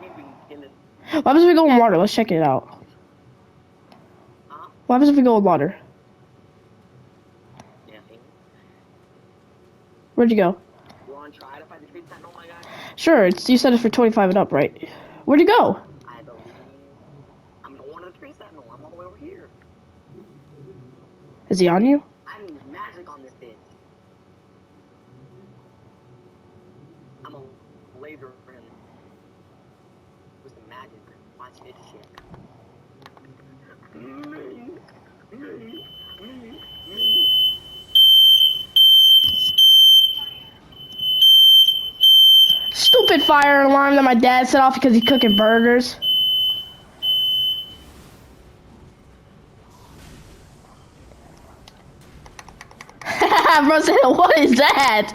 see if we can kill it. What happens if we go in water? Let's check it out. Huh? What happens if we go in water? Yeah, see? Where'd you go? You want to try to fight the Tree Sentinel, my guy? Sure, you said it's for 25 and up, right? Where'd you go? I believe I'm the one of the Tree Sentinel. I'm all the way over here. Is he on you? I use magic on this bitch. I'm a laser him with some magic. Watch this shit. Stupid fire alarm that my dad set off because he's cooking burgers. Bro said, what is that?